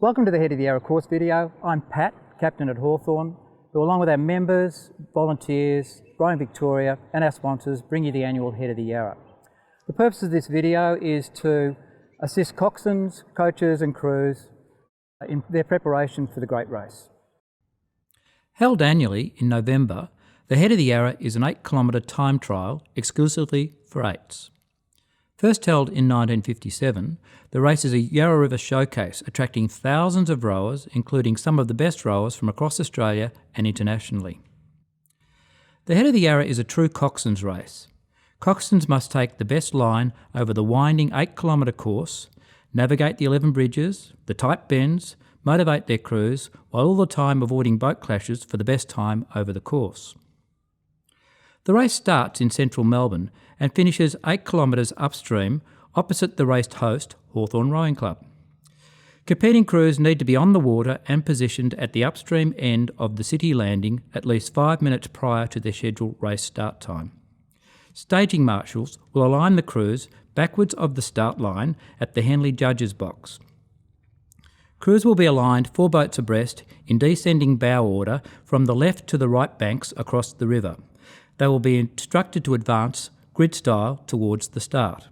Welcome to the Head of the Yarra course video. I'm Pat, Captain at HAWTHORN, who along with our members, volunteers, Rowing Victoria and our sponsors bring you the annual Head of the Yarra. The purpose of this video is to assist coxswains, coaches and crews in their preparation for the great race. Held annually in November, the Head of the Yarra is an 8-kilometre time trial exclusively for 8s. First held in 1957, the race is a Yarra River showcase attracting thousands of rowers, including some of the best rowers from across Australia and internationally. The Head of the Yarra is a true coxswains race. Coxswains must take the best line over the winding 8-kilometre course, navigate the 11 bridges, the tight bends, motivate their crews, while all the time avoiding boat clashes for the best time over the course. The race starts in central Melbourne and finishes 8 kilometres upstream opposite the race host, HAWTHORN Rowing Club. Competing crews need to be on the water and positioned at the upstream end of the city landing at least 5 minutes prior to their scheduled race start time. Staging marshals will align the crews backwards of the start line at the HENLEY judges box. Crews will be aligned 4 boats abreast in descending bow order from the left to the right banks across the river. They will be instructed to advance grid style towards the start.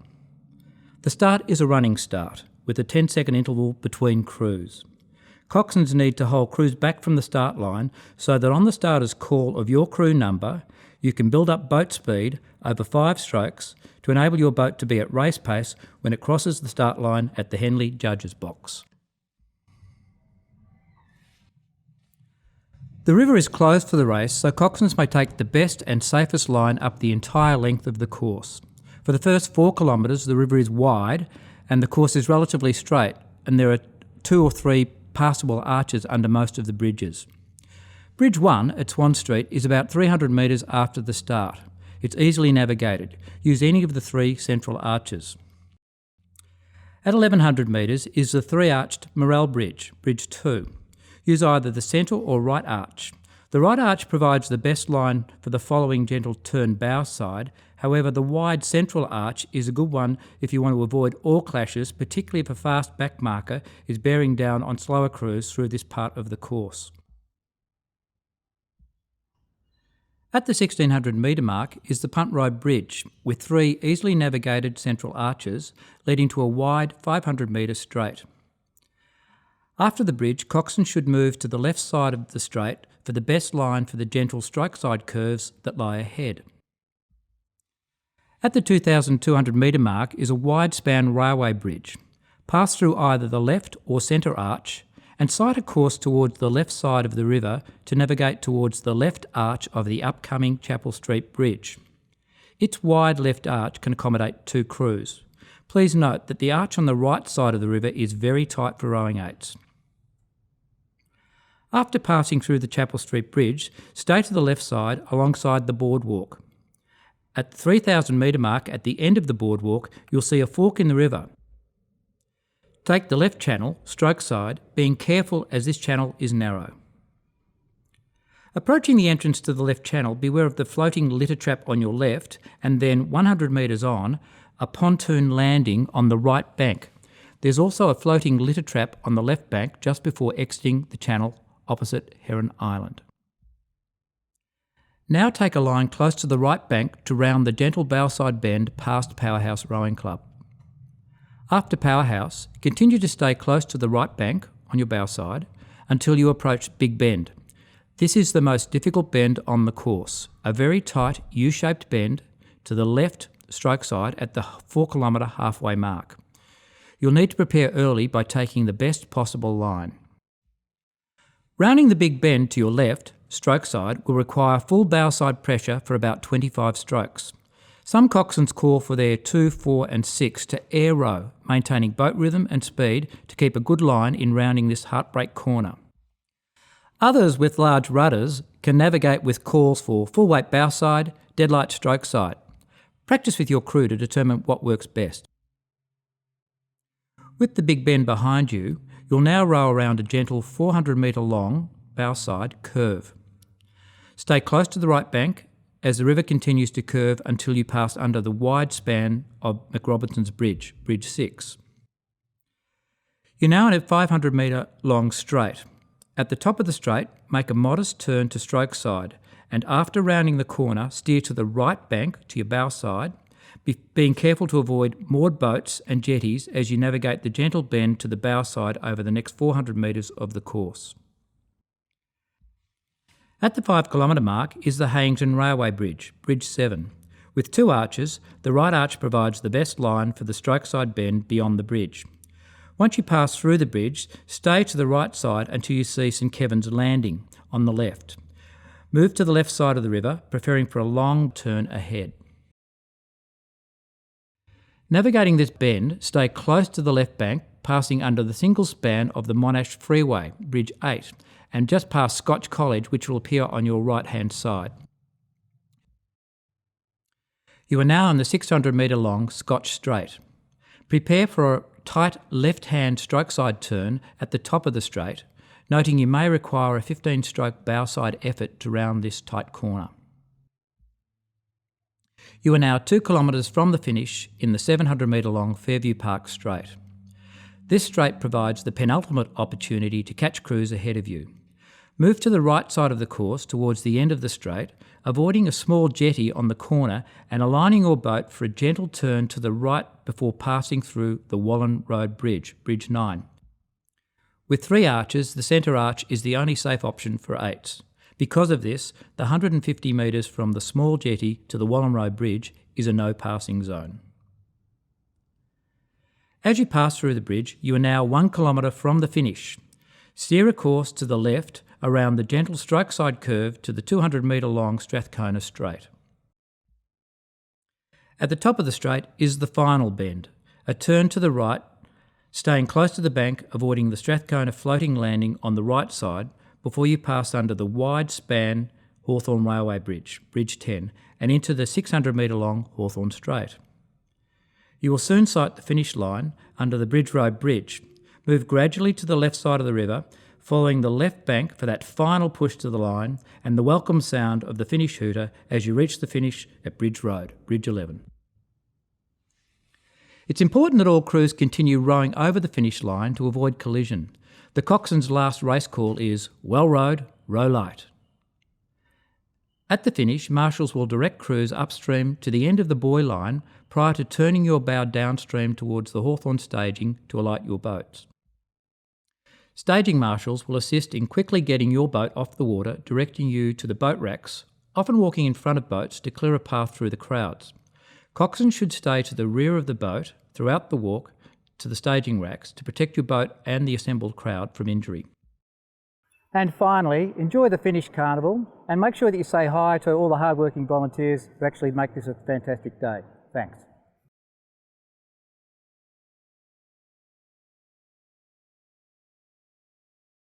The start is a running start with a 10-second interval between crews. Coxswains need to hold crews back from the start line so that on the starter's call of your crew number, you can build up boat speed over 5 strokes to enable your boat to be at race pace when it crosses the start line at the HENLEY judges box. The river is closed for the race, so coxswains may take the best and safest line up the entire length of the course. For the first 4 kilometres, the river is wide and the course is relatively straight, and there are 2 or 3 passable arches under most of the bridges. Bridge 1 at Swan Street is about 300 metres after the start. It's easily navigated. Use any of the 3 central arches. At 1100 metres is the 3-arched MORELL Bridge, Bridge 2. Use either the central or right arch. The right arch provides the best line for the following gentle turn bow side. However, the wide central arch is a good one if you want to avoid all clashes, particularly if a fast back marker is bearing down on slower crews through this part of the course. At the 1600 metre mark is the Punt Road Bridge with 3 easily navigated central arches leading to a wide 500 metre straight. After the bridge, coxswains should move to the left side of the straight for the best line for the gentle strike side curves that lie ahead. At the 2,200 metre mark is a wide span railway bridge. Pass through either the left or centre arch and sight a course towards the left side of the river to navigate towards the left arch of the upcoming Chapel Street Bridge. Its wide left arch can accommodate 2 crews. Please note that the arch on the right side of the river is very tight for rowing 8s. After passing through the Chapel Street Bridge, stay to the left side alongside the boardwalk. At the 3,000 metre mark at the end of the boardwalk, you'll see a fork in the river. Take the left channel, stroke side, being careful as this channel is narrow. Approaching the entrance to the left channel, beware of the floating litter trap on your left and then 100 metres on, a pontoon landing on the right bank. There's also a floating litter trap on the left bank just before exiting the channel opposite Heron Island. Now take a line close to the right bank to round the gentle bowside bend past Powerhouse Rowing Club. After Powerhouse, continue to stay close to the right bank on your bowside until you approach Big Bend. This is the most difficult bend on the course, a very tight U-shaped bend to the left stroke side at the 4 kilometre halfway mark. You'll need to prepare early by taking the best possible line. Rounding the big bend to your left, stroke side, will require full bowside pressure for about 25 strokes. Some coxswains call for their 2, 4 and 6 to air row, maintaining boat rhythm and speed to keep a good line in rounding this heartbreak corner. Others with large rudders can navigate with calls for full weight bowside, deadlight stroke side. Practice with your crew to determine what works best. With the big bend behind you, you'll now row around a gentle 400 metre long bowside curve. Stay close to the right bank as the river continues to curve until you pass under the wide span of McRobinson's Bridge, Bridge 6. You're now in a 500 metre long straight. At the top of the straight, make a modest turn to stroke side, and after rounding the corner, steer to the right bank to your bow side, being careful to avoid moored boats and jetties as you navigate the gentle bend to the bow side over the next 400 metres of the course. At the 5 kilometre mark is the HEYINGTON Railway Bridge, Bridge 7. With 2 arches, the right arch provides the best line for the stroke side bend beyond the bridge. Once you pass through the bridge, stay to the right side until you see St Kevin's Landing on the left. Move to the left side of the river, preparing for a long turn ahead. Navigating this bend, stay close to the left bank, passing under the single span of the MONASH FREEWAY, Bridge 8, and just past SCOTCH College, which will appear on your right-hand side. You are now on the 600 metre long SCOTCH Straight. Prepare for a tight left-hand stroke side turn at the top of the straight, noting you may require a 15-stroke bow side effort to round this tight corner. You are now 2 kilometres from the finish in the 700 metre long Fairview Park Straight. This straight provides the penultimate opportunity to catch crews ahead of you. Move to the right side of the course towards the end of the straight, avoiding a small jetty on the corner and aligning your boat for a gentle turn to the right before passing through the Wallen Road Bridge, Bridge 9. With 3 arches, the centre arch is the only safe option for 8s. Because of this, the 150 metres from the small jetty to the Wallen Road Bridge is a no passing zone. As you pass through the bridge, you are now 1 kilometre from the finish. Steer a course to the left around the gentle stroke side curve to the 200 metre long Strathcona Straight. At the top of the straight is the final bend, a turn to the right, staying close to the bank, avoiding the Strathcona floating landing on the right side before you pass under the wide span HAWTHORN Railway Bridge, Bridge 10, and into the 600 metre long HAWTHORN Straight. You will soon sight the finish line under the Bridge Road Bridge. Move gradually to the left side of the river, following the left bank for that final push to the line and the welcome sound of the finish hooter as you reach the finish at Bridge Road, Bridge 11. It's important that all crews continue rowing over the finish line to avoid collision. The coxswain's last race call is, "Well rowed, row light." At the finish, marshals will direct crews upstream to the end of the buoy line prior to turning your bow downstream towards the HAWTHORN staging to alight your boats. Staging marshals will assist in quickly getting your boat off the water, directing you to the boat racks, often walking in front of boats to clear a path through the crowds. Coxswains should stay to the rear of the boat throughout the walk to the staging racks to protect your boat and the assembled crowd from injury. And finally, enjoy the finish carnival and make sure that you say hi to all the hard-working volunteers who actually make this a fantastic day. Thanks.